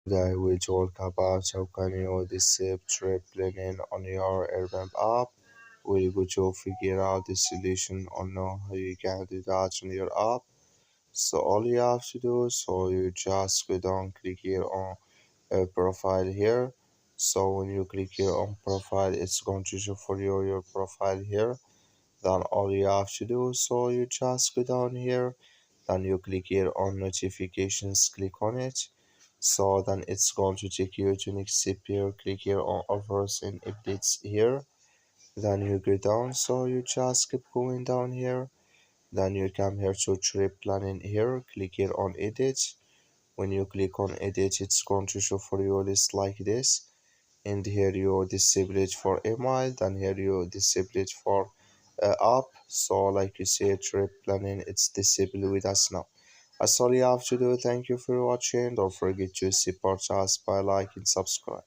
Today we talk about how can you disable trip planning on your Airbnb app. We're going to figure out the solution or know how you can do that on your app. So all you have to do, so you just go down, click here on profile here. So when you click here on profile, it's going to show for you your profile here. Then all you have to do, so you just go down here, then you click here on notifications, click on it. So then it's going to take you to next step here, click here on offers and updates here. Then you go down, so you just keep going down here. Then you come here to trip planning here, click here on edit. When you click on edit, it's going to show for you a list like this. And here you disable it for email, then here you disable it for app. So like you say, trip planning, it's disabled with us now. That's all you have to do. Thank you for watching. Don't forget to support us by like and subscribe.